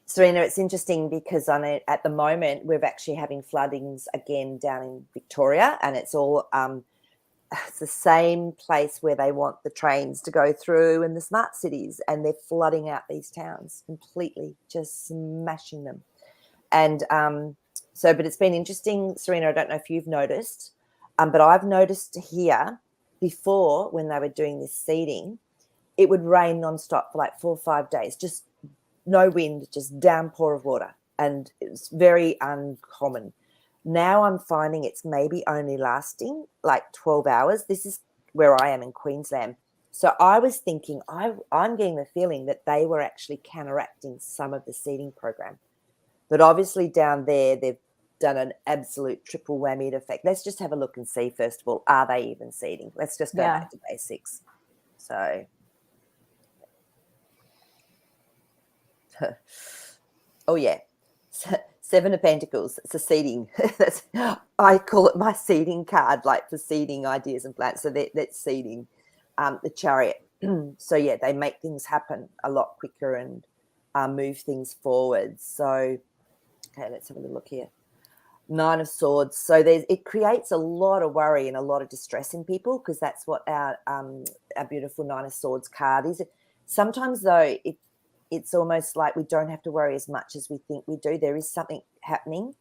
Serena, it's interesting because at the moment we're actually having floodings again down in Victoria, and it's all it's the same place where they want the trains to go through and the smart cities, and they're flooding out these towns completely, just smashing them. And but it's been interesting, Serena, I don't know if you've noticed, but I've noticed here before when they were doing this seeding, it would rain nonstop for like 4 or 5 days, just no wind, just downpour of water. And it was very uncommon. Now I'm finding it's maybe only lasting like 12 hours. This is where I am in Queensland. So I was thinking, I'm getting the feeling that they were actually counteracting some of the seeding program. But obviously down there, they've done an absolute triple whammy effect. Let's just have a look and see, first of all, are they even seeding? Let's just go back to basics. So, oh, yeah. Seven of Pentacles. It's a seeding. I call it my seeding card, like for seeding ideas and plans. So that's seeding. The Chariot. So yeah, they make things happen a lot quicker and move things forward. So okay, let's have a little look here. 9 of Swords. So it creates a lot of worry and a lot of distress in people, because that's what our beautiful 9 of Swords card is. Sometimes though, it's almost like we don't have to worry as much as we think we do. There is something happening.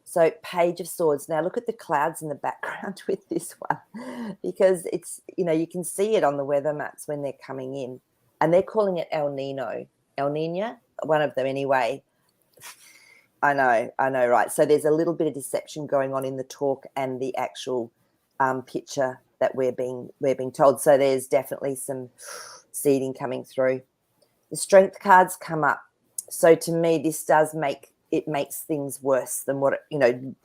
So Page of Swords. Now look at the clouds in the background with this one, because it's, you can see it on the weather maps when they're coming in, and they're calling it El Nino, one of them anyway. I know, right? So there's a little bit of deception going on in the talk and the actual picture that we're being told. So there's definitely some seeding coming through. The Strength cards come up. So to me, this makes things worse than what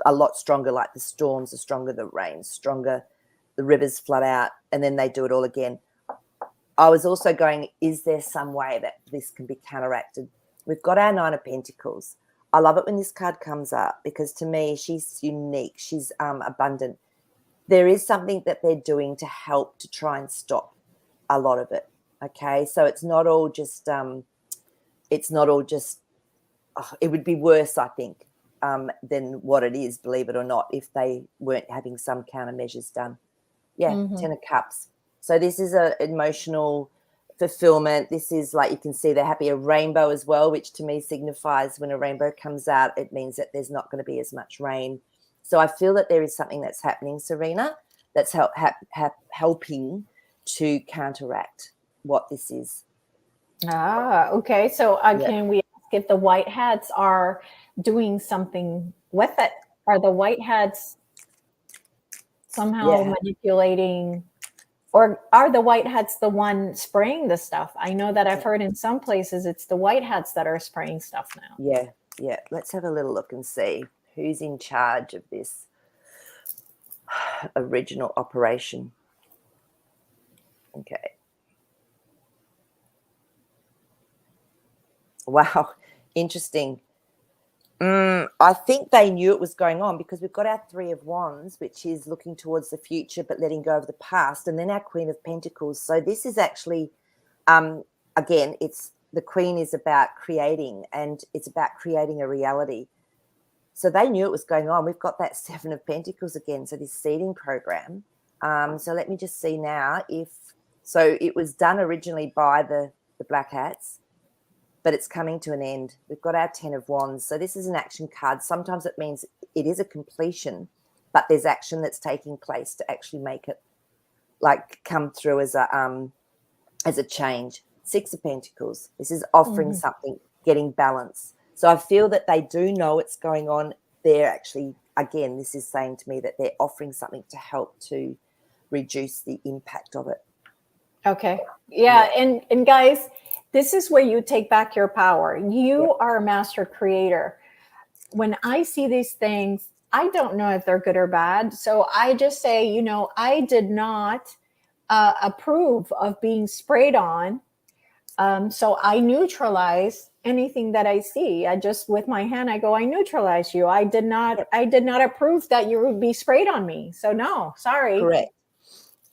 a lot stronger. Like the storms are stronger, the rain's stronger, the rivers flood out, and then they do it all again. I was also going, is there some way that this can be counteracted? We've got our 9 of Pentacles. I love it when this card comes up, because to me, she's unique. She's abundant. There is something that they're doing to help to try and stop a lot of it. Okay, so it's not all just. It would be worse, I think, than what it is, believe it or not, if they weren't having some countermeasures done. Yeah, 10 of Cups. So this is an emotional fulfillment. This is, like, you can see they're happy. A rainbow as well, which to me signifies when a rainbow comes out, it means that there's not going to be as much rain. So I feel that there is something that's happening, Serena, that's helping to counteract what this is. Okay. So can we ask if the white hats are doing something with it? Are the white hats somehow manipulating? Or are the white hats the one spraying the stuff? I know that I've heard in some places it's the white hats that are spraying stuff now. Yeah. Let's have a little look and see who's in charge of this original operation. Okay. Wow, interesting. I think they knew it was going on, because we've got our 3 of Wands, which is looking towards the future but letting go of the past, and then our Queen of Pentacles. So this is actually, again, it's the Queen is about creating, and it's about creating a reality. So they knew it was going on. We've got that 7 of Pentacles again, so this seeding program. So let me just see now so it was done originally by the Black Hats, but it's coming to an end. We've got our 10 of Wands. So this is an action card. Sometimes it means it is a completion, but there's action that's taking place to actually make it, like, come through as a change. 6 of Pentacles. This is offering something, getting balance. So I feel that they do know it's going on. They're actually, again, this is saying to me that they're offering something to help to reduce the impact of it. Okay. Yeah. And guys, this is where you take back your power. You are a master creator. When I see these things, I don't know if they're good or bad. So I just say, I did not approve of being sprayed on. So I neutralize anything that I see. I just, with my hand, I go, I neutralize you. I did not approve that you would be sprayed on me. So no, sorry. Correct.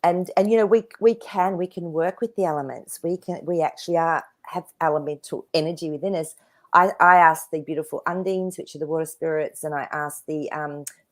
And we can work with the elements. We actually have elemental energy within us. I ask the beautiful undines, which are the water spirits, and I ask the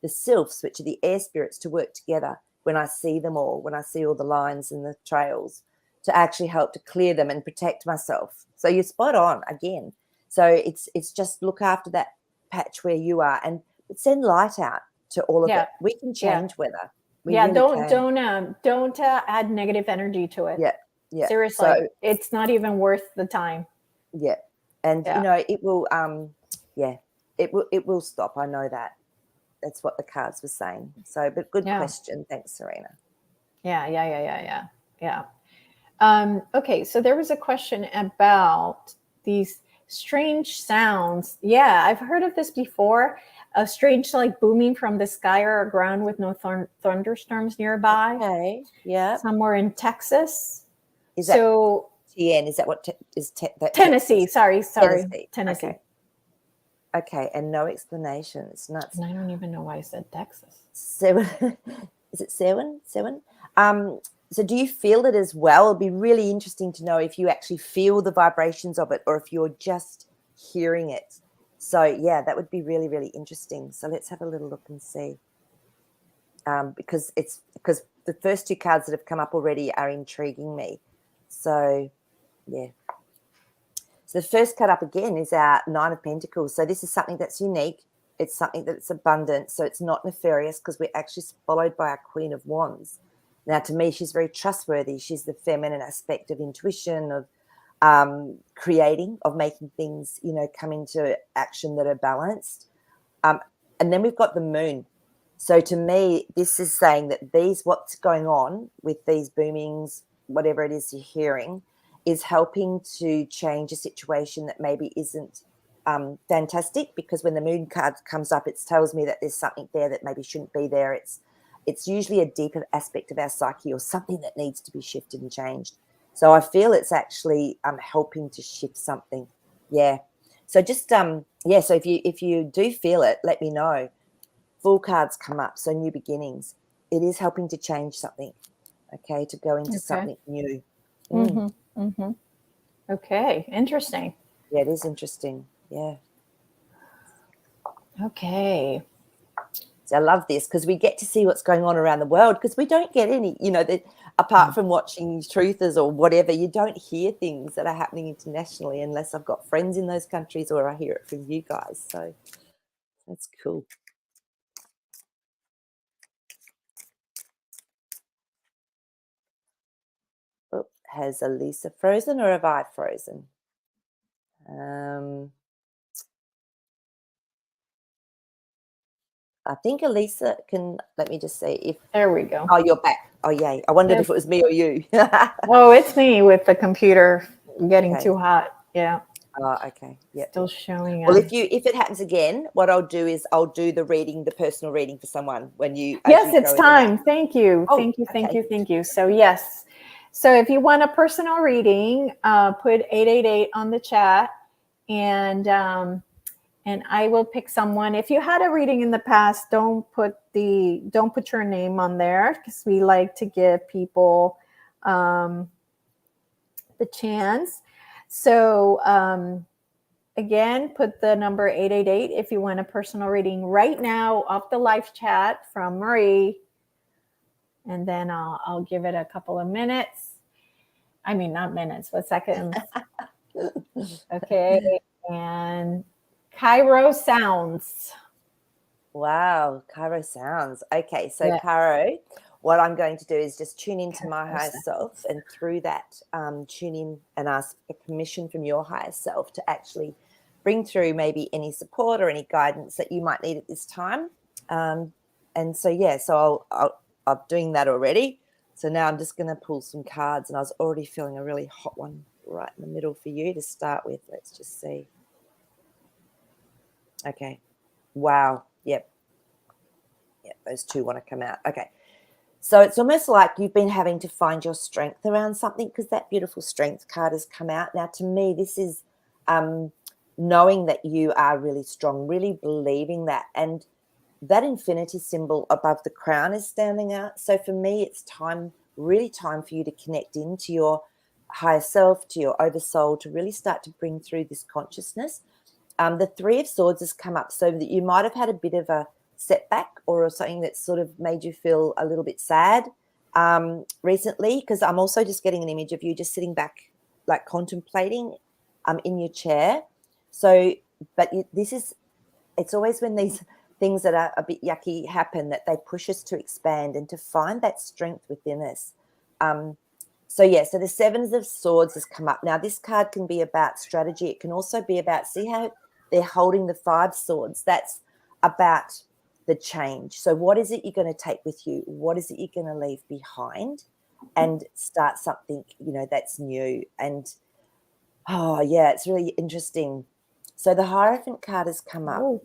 sylphs, which are the air spirits, to work together when I see them all, when I see all the lines and the trails, to actually help to clear them and protect myself. So you're spot on again. So it's just look after that patch where you are and send light out to all of it. We can change weather. Really don't add negative energy to it. Yeah. Seriously, so, it's not even worth the time. Yeah, and it will. It will stop. I know that. That's what the cards were saying. So, but good question. Thanks, Serena. Yeah. Okay, so there was a question about these strange sounds. Yeah, I've heard of this before. A strange, like, booming from the sky or ground with no thunderstorms nearby. Okay, yeah. Somewhere in Texas. Is that TN? Is that what Tennessee? Sorry, Tennessee. Okay, and no explanation. It's nuts. And I don't even know why I said Texas. Is it Seven? So do you feel it as well? It'd be really interesting to know if you actually feel the vibrations of it or if you're just hearing it. So, yeah, that would be really, really interesting. So let's have a little look and see. Because the first two cards that have come up already are intriguing me. So, yeah. So the first card up again is our Nine of Pentacles. So this is something that's unique. It's something that's abundant. So it's not nefarious because we're actually followed by our Queen of Wands. Now, to me, she's very trustworthy. She's the feminine aspect of intuition, of creating, of making things, come into action that are balanced. And then we've got the Moon. So to me, this is saying that what's going on with these boomings, whatever it is you're hearing, is helping to change a situation that maybe isn't fantastic, because when the Moon card comes up, it tells me that there's something there that maybe shouldn't be there. It's usually a deeper aspect of our psyche or something that needs to be shifted and changed. So I feel it's actually helping to shift something. Yeah. So just so if you do feel it, let me know. Full cards come up, so new beginnings. It is helping to change something, okay, to go into something new. Okay, interesting. Yeah, it is interesting. Yeah. Okay. So I love this because we get to see what's going on around the world, because we don't get any, apart from watching truthers or whatever, you don't hear things that are happening internationally unless I've got friends in those countries or I hear it from you guys. So that's cool. Oh, has Elisa frozen or have I frozen? I think Elisa can, let me just see if. There we go. Oh, you're back. Oh, yay. I wondered if it was me or you. Oh, it's me with the computer getting too hot. Yeah. Oh, okay. Yeah. Still showing. Well, if it happens again, what I'll do is I'll do the personal reading for someone when you. Yes, it's time. Thank you. Oh, thank you. So yes. So if you want a personal reading, put 888 on the chat, and I will pick someone. If you had a reading in the past, don't put your name on there, because we like to give people the chance. So again, put the number 888 if you want a personal reading right now off the live chat from Maree, and then I'll give it a couple of minutes. I mean, not minutes, but seconds. Okay, and Cairo sounds. Wow, Cairo sounds. Okay, so yeah. Caro, what I'm going to do is just tune into my higher self, and through that, tune in and ask for permission from your higher self to actually bring through maybe any support or any guidance that you might need at this time. And so, yeah, so I'm doing that already. So now I'm just going to pull some cards, and I was already feeling a really hot one right in the middle for you to start with. Let's just see. Okay. Wow. Yep. Those two want to come out. Okay. So it's almost like you've been having to find your strength around something, because that beautiful strength card has come out. Now, to me, this is knowing that you are really strong, really believing that. And that infinity symbol above the crown is standing out. So for me, it's really time for you to connect into your higher self, to your oversoul, to really start to bring through this consciousness. The Three of Swords has come up, so that you might have had a bit of a setback or something that sort of made you feel a little bit sad recently, because I'm also just getting an image of you just sitting back, like contemplating in your chair. So, but it's always when these things that are a bit yucky happen that they push us to expand and to find that strength within us. So the Seven of Swords has come up. Now, this card can be about strategy. It can also be about, see how they're holding the Five Swords? That's about the change. So what is it you're going to take with you? What is it you're going to leave behind and start something, that's new? And, it's really interesting. So the Hierophant card has come up. Oh,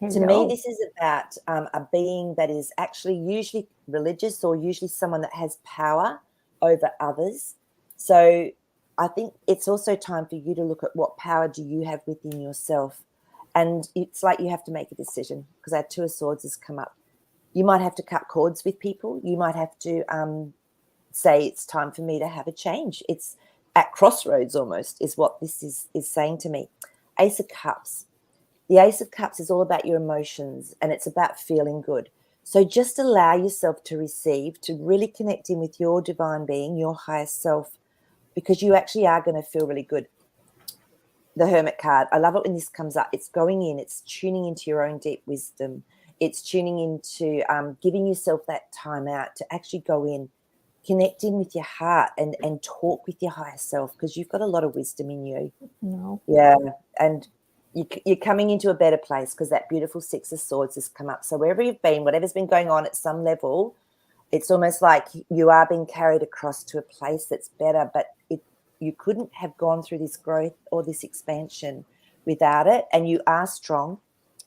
to me, this is about a being that is actually usually religious, or usually someone that has power over others. So I think it's also time for you to look at what power do you have within yourself. And it's like you have to make a decision, because our Two of Swords has come up. You might have to cut cords with people. You might have to say it's time for me to have a change. It's at crossroads almost is what this is saying to me. Ace of Cups. The Ace of Cups is all about your emotions, and it's about feeling good. So just allow yourself to receive, to really connect in with your divine being, your higher self, because you actually are going to feel really good. The Hermit card, I love it when this comes up. It's going in, it's tuning into your own deep wisdom. It's tuning into giving yourself that time out to actually go in, connect in with your heart and talk with your higher self, because you've got a lot of wisdom in you. No. Yeah, and you're coming into a better place because that beautiful Six of Swords has come up. So wherever you've been, whatever's been going on at some level, it's almost like you are being carried across to a place that's better, but you couldn't have gone through this growth or this expansion without it. And you are strong,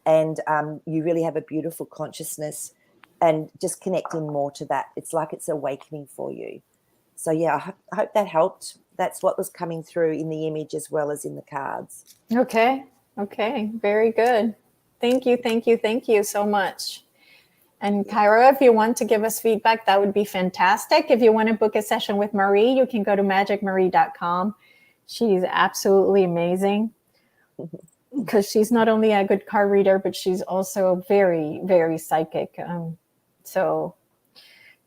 and you really have a beautiful consciousness, and just connecting more to that. It's like it's awakening for you. So, yeah, I hope that helped. That's what was coming through in the image as well as in the cards. Okay. Very good. Thank you so much. And Kyra, if you want to give us feedback, that would be fantastic. If you want to book a session with Maree, you can go to magicmaree.com. She's absolutely amazing, because she's not only a good card reader, but she's also very, very psychic. So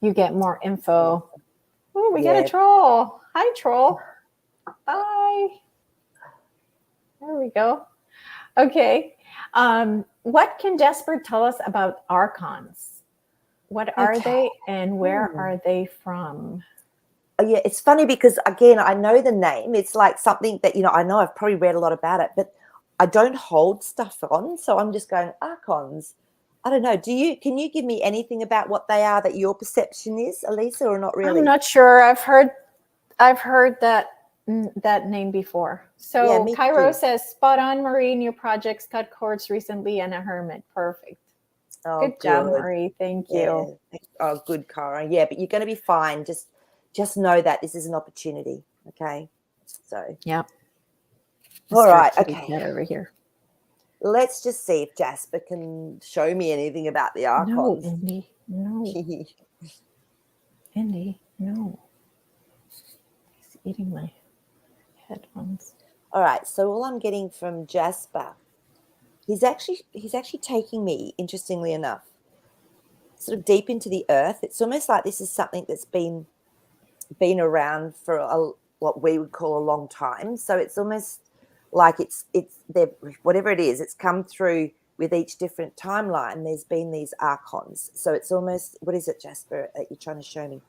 you get more info. Oh, we get a troll. Hi, troll. Bye. There we go. Okay. What can Jasper tell us about archons? What are they, and where are they from? Yeah, it's funny because, again, I know the name. It's like something that, I know I've probably read a lot about it, but I don't hold stuff on. So I'm just going, archons. I don't know. Can you give me anything about what they are that your perception is, Elisa, or not really? I'm not sure. I've heard that name before. So yeah, Cairo says, spot on, Maree. New projects, cut cords recently, and a hermit. Perfect. Oh, good job, Maree. Thank you. Oh, good, Cara. Yeah, but you're going to be fine. Just know that this is an opportunity. Okay. So. Yep. All right. Okay. Get over here. Let's just see if Jasper can show me anything about the archons. No, Indy. No. Indy. No. He's eating my headphones. All right. So all I'm getting from Jasper, he's actually taking me, interestingly enough, sort of deep into the earth. It's almost like this is something that's been around for what we would call a long time. So it's almost like it's there, whatever it is, it's come through with each different timeline. There's been these archons. So it's almost, what is it, Jasper, that you're trying to show me?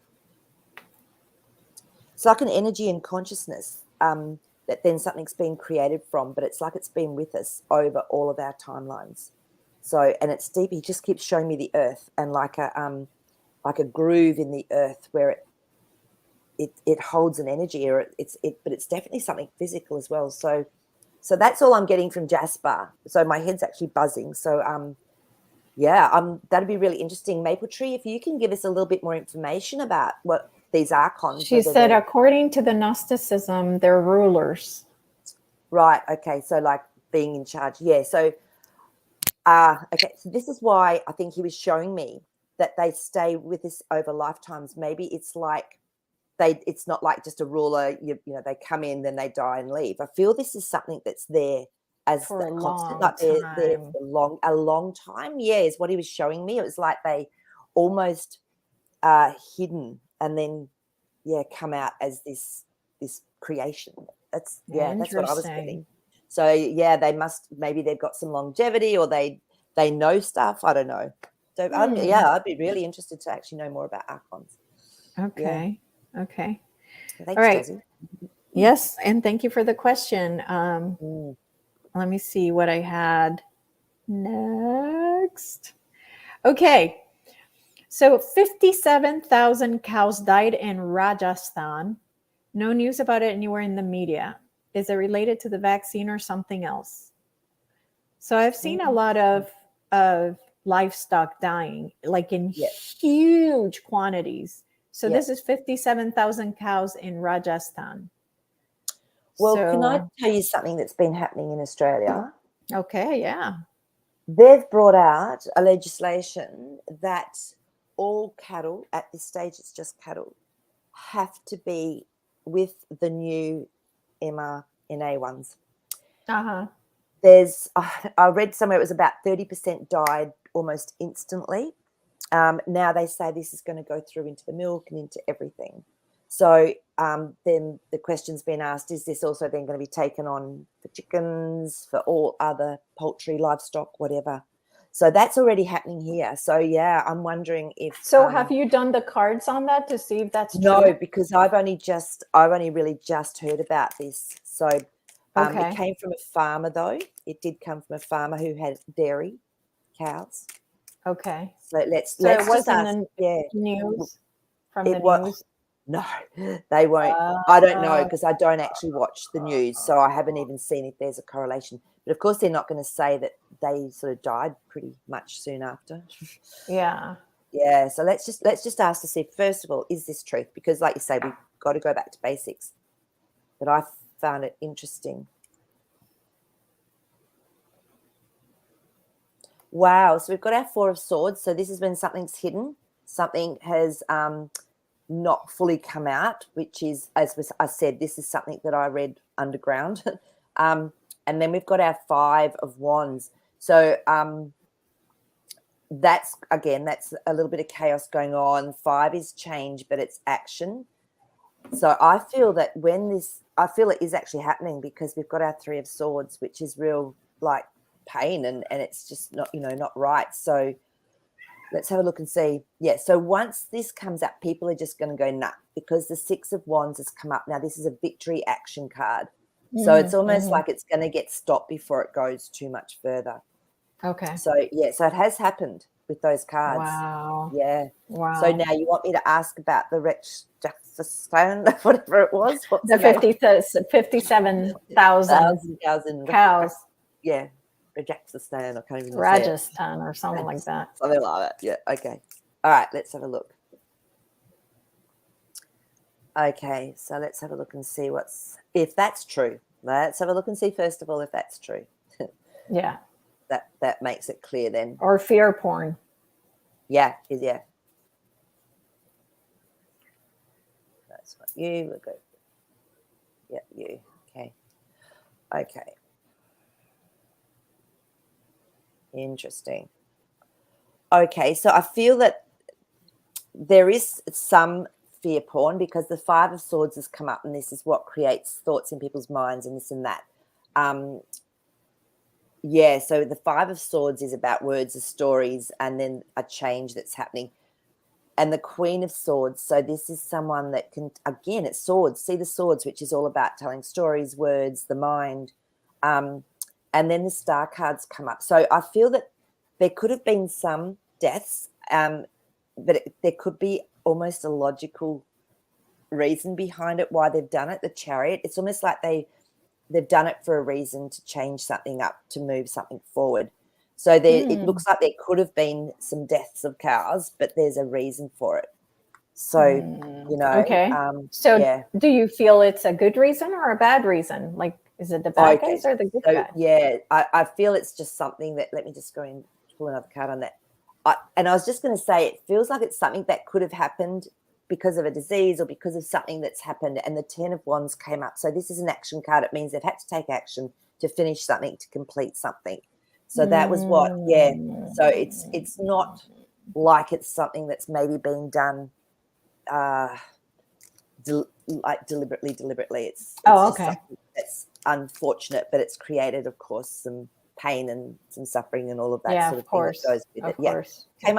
It's like an energy and consciousness that then something's been created from, but it's like it's been with us over all of our timelines. So, and it's deep. He just keeps showing me the earth and like a groove in the earth where it holds an energy, or but it's definitely something physical as well. So that's all I'm getting from Jasper. So my head's actually buzzing. So that'd be really interesting. Maple Tree, if you can give us a little bit more information about what these archons. She said, according to the Gnosticism, they're rulers. Right. Okay. So like being in charge. Yeah. So okay. So this is why I think he was showing me that they stay with us over lifetimes. Maybe it's like it's not like just a ruler, you know, they come in, then they die and leave. I feel this is something that's there as for a constant, long like time. they're a long time. Yeah, is what he was showing me. It was like they almost hidden and then come out as this creation. That's what I was getting. So maybe they've got some longevity, or they know stuff. I don't know. So I'd be really interested to actually know more about archons. Okay. Okay. Thanks, all right. Jazzy. Yes, and thank you for the question. Let me see what I had next. Okay. So 57,000 cows died in Rajasthan. No news about it anywhere in the media. Is it related to the vaccine or something else? So I've seen a lot of livestock dying, like in huge quantities. So this is 57,000 cows in Rajasthan. Well, can I tell you something that's been happening in Australia? Okay, yeah. They've brought out a legislation that all cattle, at this stage it's just cattle, have to be with the new mRNA ones. Uh-huh. I read somewhere it was about 30% died almost instantly. Now they say this is going to go through into the milk and into everything. So then the question's been asked, is this also then going to be taken on for chickens, for all other poultry, livestock, whatever? So that's already happening here. So, yeah, I'm wondering if... So have you done the cards on that to see if that's no, true? because I've only really just heard about this. So Okay. it came from a farmer, though. It did come from a farmer who had dairy cows. Okay. So let's So it just wasn't ask. the Yeah, news from the it was. news? No, they won't. Uh, I don't know because I don't actually watch the news, so I haven't even seen if there's a correlation. But of course, they're not going to say that they sort of died pretty much soon after. yeah. Yeah. So let's just ask to see, first of all, is this truth? Because, like you say, we've got to go back to basics. But I found it interesting. Wow. So we've got our Four of Swords. So this is when something's hidden, something has not fully come out, which is, as I said, this is something that I read underground. And then we've got our Five of Wands. So that's a little bit of chaos going on. Five is change, but it's action. So I feel that I feel it is actually happening because we've got our Three of Swords, which is real like pain and it's just not, not right. So let's have a look and see. Yeah, so once this comes up, people are just going to go nut because the Six of Wands has come up. Now, this is a victory action card. So it's almost like it's going to get stopped before it goes too much further. Okay. So, yeah, so it has happened with those cards. Wow. Yeah. Wow. So now you want me to ask about the Stone, whatever it was. What's the 57,000 cows. Yeah. Rajasthan, I can't even say it. Rajasthan or something like that. Something like that. Yeah. Okay. All right. Let's have a look. Okay. So let's have a look and see if that's true. Let's have a look and see, first of all, if that's true. Yeah. That makes it clear then. Or fear porn. Yeah. Yeah. That's what you will go. Yeah. You. Okay. Okay. Interesting. Okay, so I feel that there is some fear porn because the Five of Swords has come up and this is what creates thoughts in people's minds and this and that. Yeah, so the Five of Swords is about words, of stories, and then a change that's happening. And the Queen of Swords, so this is someone that can, again, it's swords. See the swords, which is all about telling stories, words, the mind. And then the Star cards come up. So I feel that there could have been some deaths, but there could be almost a logical reason behind it, why they've done it. The Chariot, it's almost like they've done it for a reason to change something up, to move something forward. So it looks like there could have been some deaths of cows, but there's a reason for it. So, Okay. yeah. Do you feel it's a good reason or a bad reason? Like, is it the bad guys or the good guys? Yeah, I feel it's just something that, let me just go and pull another card on that. And I was just going to say, it feels like it's something that could have happened because of a disease or because of something that's happened. And the Ten of Wands came up. So this is an action card. It means they've had to take action to finish something, to complete something. So that was what, yeah. So it's not like it's something that's maybe being done deliberately. It's okay. It's unfortunate, but it's created, of course, some pain and some suffering and all of that sort of thing that goes with it. Yeah, came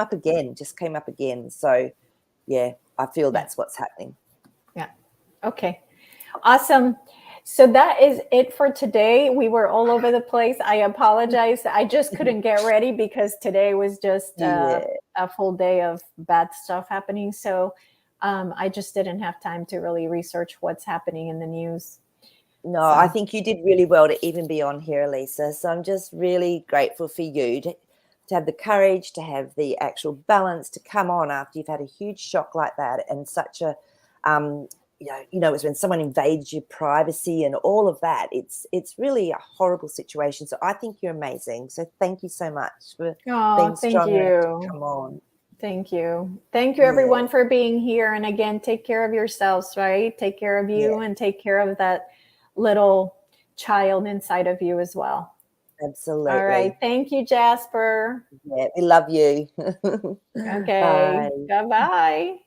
up again. So, yeah, I feel that's what's happening. Yeah. Okay. Awesome. So that is it for today. We were all over the place. I apologize. I just couldn't get ready because today was just a full day of bad stuff happening. So I just didn't have time to really research what's happening in the news. No, I think you did really well to even be on here, Elisa. So I'm just really grateful for you to have the courage, to have the actual balance, to come on after you've had a huge shock like that and such a, it's when someone invades your privacy and all of that. It's really a horrible situation. So I think you're amazing. So thank you so much for being strong enough to come on. Thank you. Thank you, Yeah, everyone, for being here. And again, take care of yourselves, right? Take care of you yeah, and take care of that little child inside of you as well. All right. absolutely. Thank you, Jasper. Yeah, we love you. Okay. Bye. Bye bye.